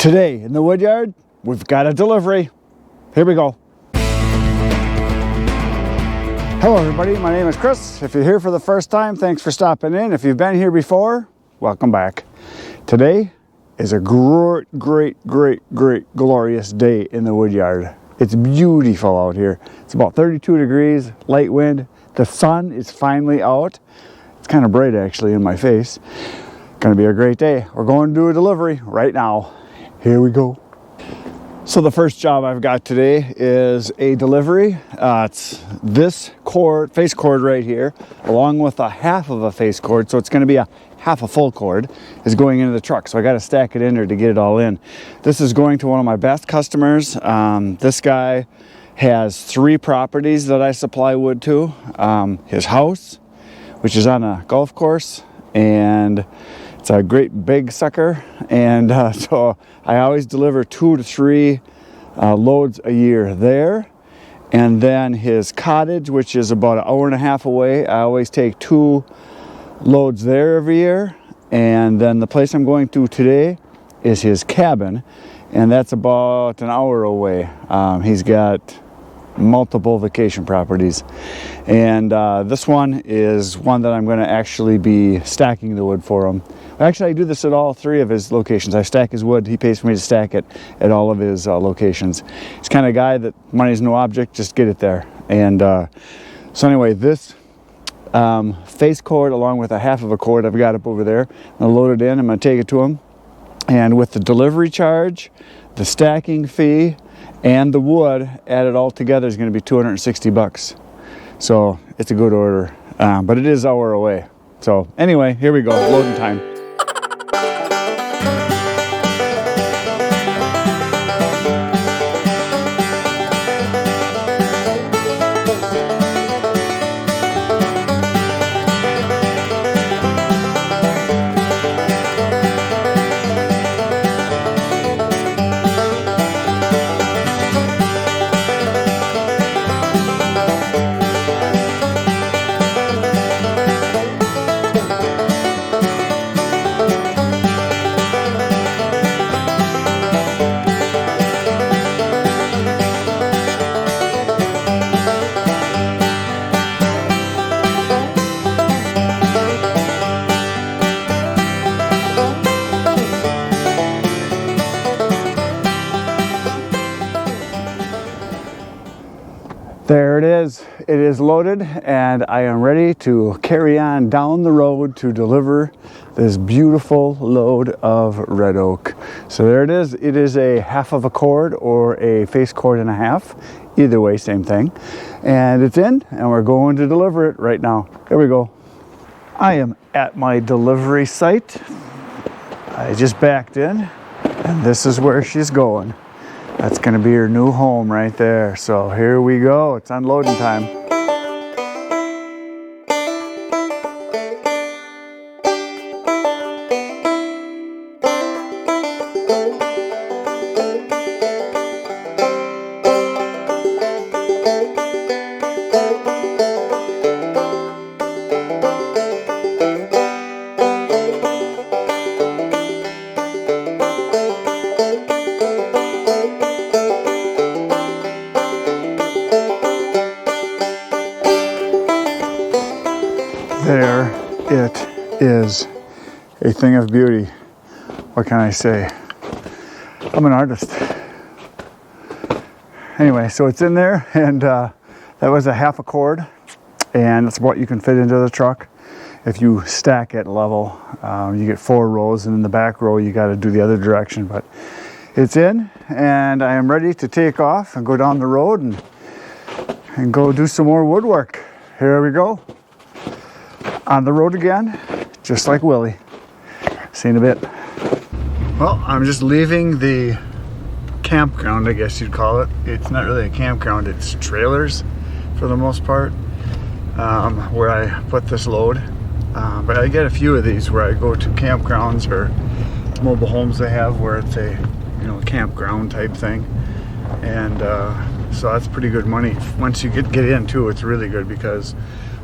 Today in the wood yard, we've got a delivery. Here we go. Hello everybody, my name is Chris. If you're here for the first time, thanks for stopping in. If you've been here before, welcome back. Today is a great, glorious day in the wood yard. It's beautiful out here. It's about 32 degrees, light wind. The sun is finally out. It's kind of bright actually in my face. Gonna be a great day. We're going to do a delivery right now. Here we go. So the first job I've got today is a delivery. It's this cord, face cord right here, along with a half of a face cord. So it's going to be a half a full cord is going into the truck. So I got to stack it in there to get it all in. This is going to one of my best customers. This guy has 3 properties that I supply wood to. His house, which is on a golf course, and it's a great big sucker, and so I always deliver 2 to 3 loads a year there. And then his cottage, which is about an hour and a half away, I always take 2 loads there every year. And then the place I'm going to today is his cabin, and that's about an hour away. He's got multiple vacation properties, and this one is one that I'm going to actually be stacking the wood for him. Actually, I do this at all 3 of his locations. I stack his wood, he pays for me to stack it at all of his locations. He's kind of a guy that money's no object, just get it there. And so anyway, this face cord along with a half of a cord I've got up over there. I'm going to load it in, I'm going to take it to him, and with the delivery charge, the stacking fee, and the wood added all together is going to be $260. So it's a good order, but it is an hour away. So anyway, here we go, loading time. There it is. It is loaded, and I am ready to carry on down the road to deliver this beautiful load of red oak. So there it is. It is a half of a cord or a face cord and a half. Either way, same thing. And it's in, and we're going to deliver it right now. Here we go. I am at my delivery site. I just backed in, and this is where she's going. That's going to be her new home right there. So here we go. It's unloading time. There it is, a thing of beauty. What can I say? I'm an artist. Anyway, so it's in there, and that was a half a cord, and that's what you can fit into the truck. If you stack it level, you get 4 rows, and in the back row you got to do the other direction. But it's in, and I am ready to take off and go down the road and go do some more woodwork. Here we go. On the road again, just like Willie. See you in a bit. Well, I'm just leaving the campground, I guess you'd call it. It's not really a campground, it's trailers for the most part, where I put this load. But I get a few of these where I go to campgrounds or mobile homes they have where it's a campground type thing. And so that's pretty good money. Once you get into it, it's really good because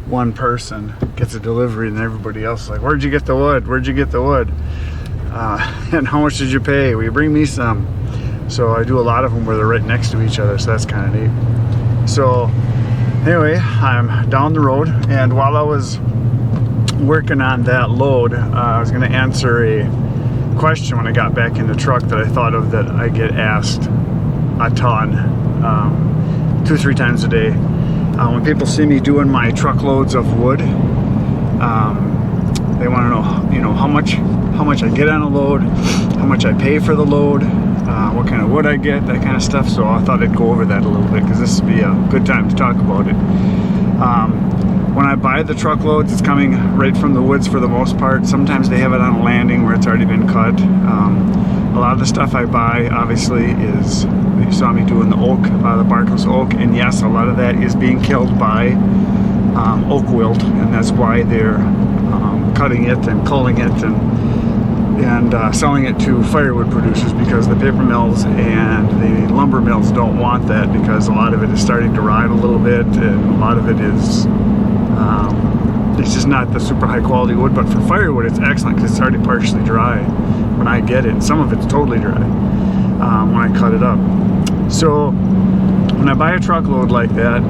one person gets a delivery and everybody else is like, where'd you get the wood? Where'd you get the wood? And how much did you pay? Will you bring me some? So I do a lot of them where they're right next to each other, so that's kind of neat. So anyway, I'm down the road, and while I was working on that load, I was going to answer a question when I got back in the truck that I thought of that I get asked a ton, 2-3 times a day. When people see me doing my truckloads of wood, they want to know, you know, how much I get on a load, how much I pay for the load, what kind of wood I get, that kind of stuff. So I thought I'd go over that a little bit because this would be a good time to talk about it. When I buy the truckloads, it's coming right from the woods for the most part. Sometimes they have it on a landing where it's already been cut. A lot of the stuff I buy, obviously, is, you saw me doing the oak, the barkless oak, and yes, a lot of that is being killed by oak wilt, and that's why they're cutting it and culling it and selling it to firewood producers, because the paper mills and the lumber mills don't want that, because a lot of it is starting to rot a little bit, and a lot of it is it's just not the super high quality wood. But for firewood, it's excellent because it's already partially dry when I get it. Some of it's totally dry when I cut it up. So when I buy a truckload like that,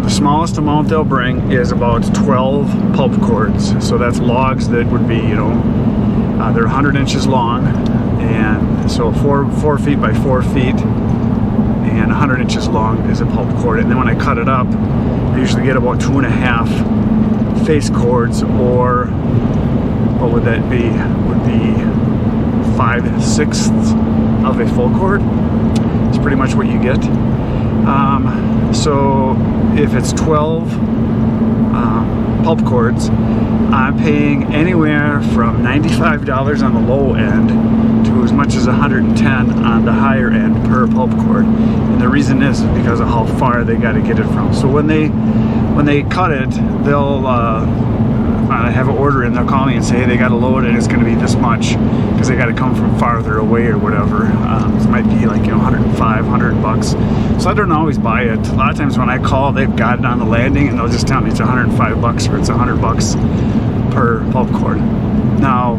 the smallest amount they'll bring is about 12 pulp cords. So that's logs that would be, you know, they're 100 inches long, and so 4 feet by 4 feet and 100 inches long is a pulp cord. And then when I cut it up, I usually get about 2.5 face cords, or what would that be? Would be 5/6 of a full cord. It's pretty much what you get. So if it's 12 pulp cords, I'm paying anywhere from $95 on the low end to as much as $110 on the higher end per pulp cord. And the reason is because of how far they got to get it from. So when they cut it, they'll have an order and they'll call me and say, hey, they got a load and it's going to be this much because they got to come from farther away or whatever. It might be like, you know, $100 So I don't always buy it. A lot of times when I call, they've got it on the landing and they'll just tell me it's $105 or it's $100 per pulp cord. Now,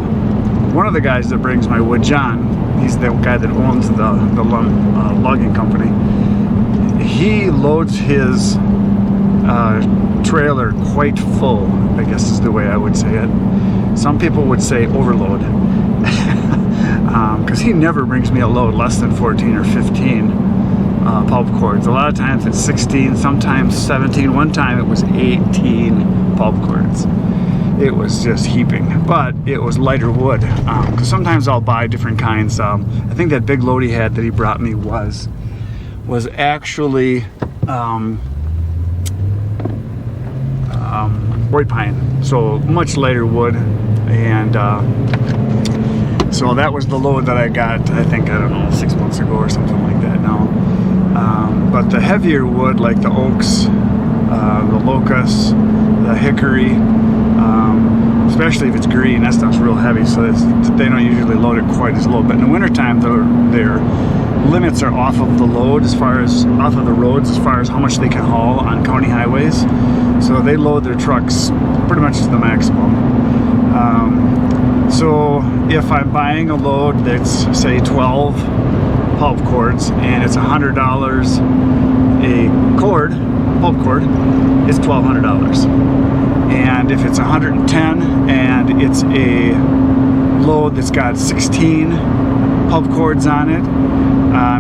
one of the guys that brings my wood, John, he's the guy that owns the logging company. He loads his trailer quite full, I guess is the way I would say it. Some people would say overload, because he never brings me a load less than 14 or 15 pulp cords. A lot of times it's 16, sometimes 17. One time it was 18 pulp cords. It was just heaping, but it was lighter wood, because sometimes I'll buy different kinds. I think that big load he had that he brought me was actually white pine, so much lighter wood. And so that was the load that I got, I think, I don't know, 6 months ago or something like that now. But the heavier wood, like the oaks, the locust, the hickory, especially if it's green, that stuff's real heavy, so they don't usually load it quite as low. But in the wintertime, their limits are off of the load, off of the roads, as far as how much they can haul on county highways. So they load their trucks pretty much to the maximum. So if I'm buying a load that's, say, 12 pulp cords and it's $100 a cord, pulp cord, it's $1,200. And if it's 110 and it's a load that's got 16 pulp cords on it,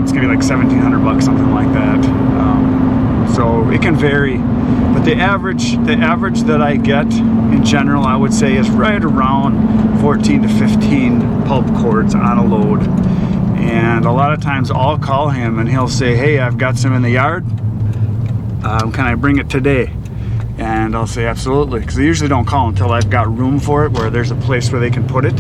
it's gonna be like $1,700, something like that. So it can vary, but the average that I get in general, I would say, is right around 14 to 15 pulp cords on a load. And a lot of times I'll call him and he'll say, hey, I've got some in the yard, can I bring it today? And I'll say absolutely, because I usually don't call until I've got room for it, where there's a place where they can put it,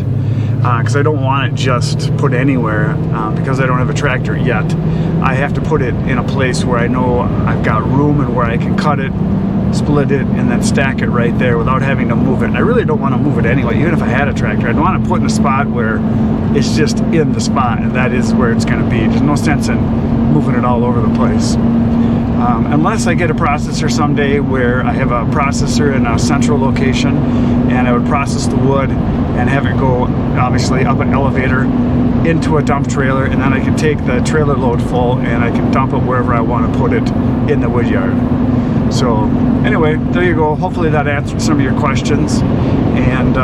because I don't want it just put anywhere, because I don't have a tractor yet. I have to put it in a place where I know I've got room and where I can cut it, split it, and then stack it right there without having to move it. And I really don't want to move it anyway. Even if I had a tractor, I'd want to put it in a spot where it's just in the spot, and that is where it's going to be. There's no sense in moving it all over the place. Unless I get a processor someday where I have a processor in a central location and I would process the wood and have it go obviously up an elevator into a dump trailer, and then I can take the trailer load full and I can dump it wherever I want to put it in the wood yard. So anyway, there you go. Hopefully that answered some of your questions, and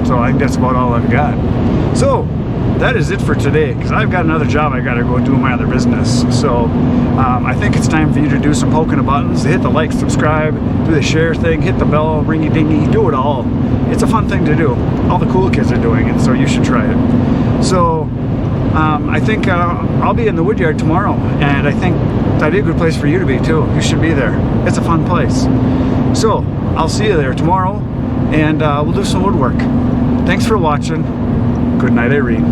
so I think that's about all I've got. So that is it for today, because I've got another job I got to go do in my other business. So I think it's time for you to do some poking of buttons, hit the like, subscribe, do the share thing, hit the bell, ringy dingy, do it all. It's a fun thing to do. All the cool kids are doing it, so you should try it. So I think I'll be in the woodyard tomorrow, and I think that'd be a good place for you to be too. You should be there. It's a fun place. So I'll see you there tomorrow, and we'll do some woodwork. Thanks for watching. Good night, Irene.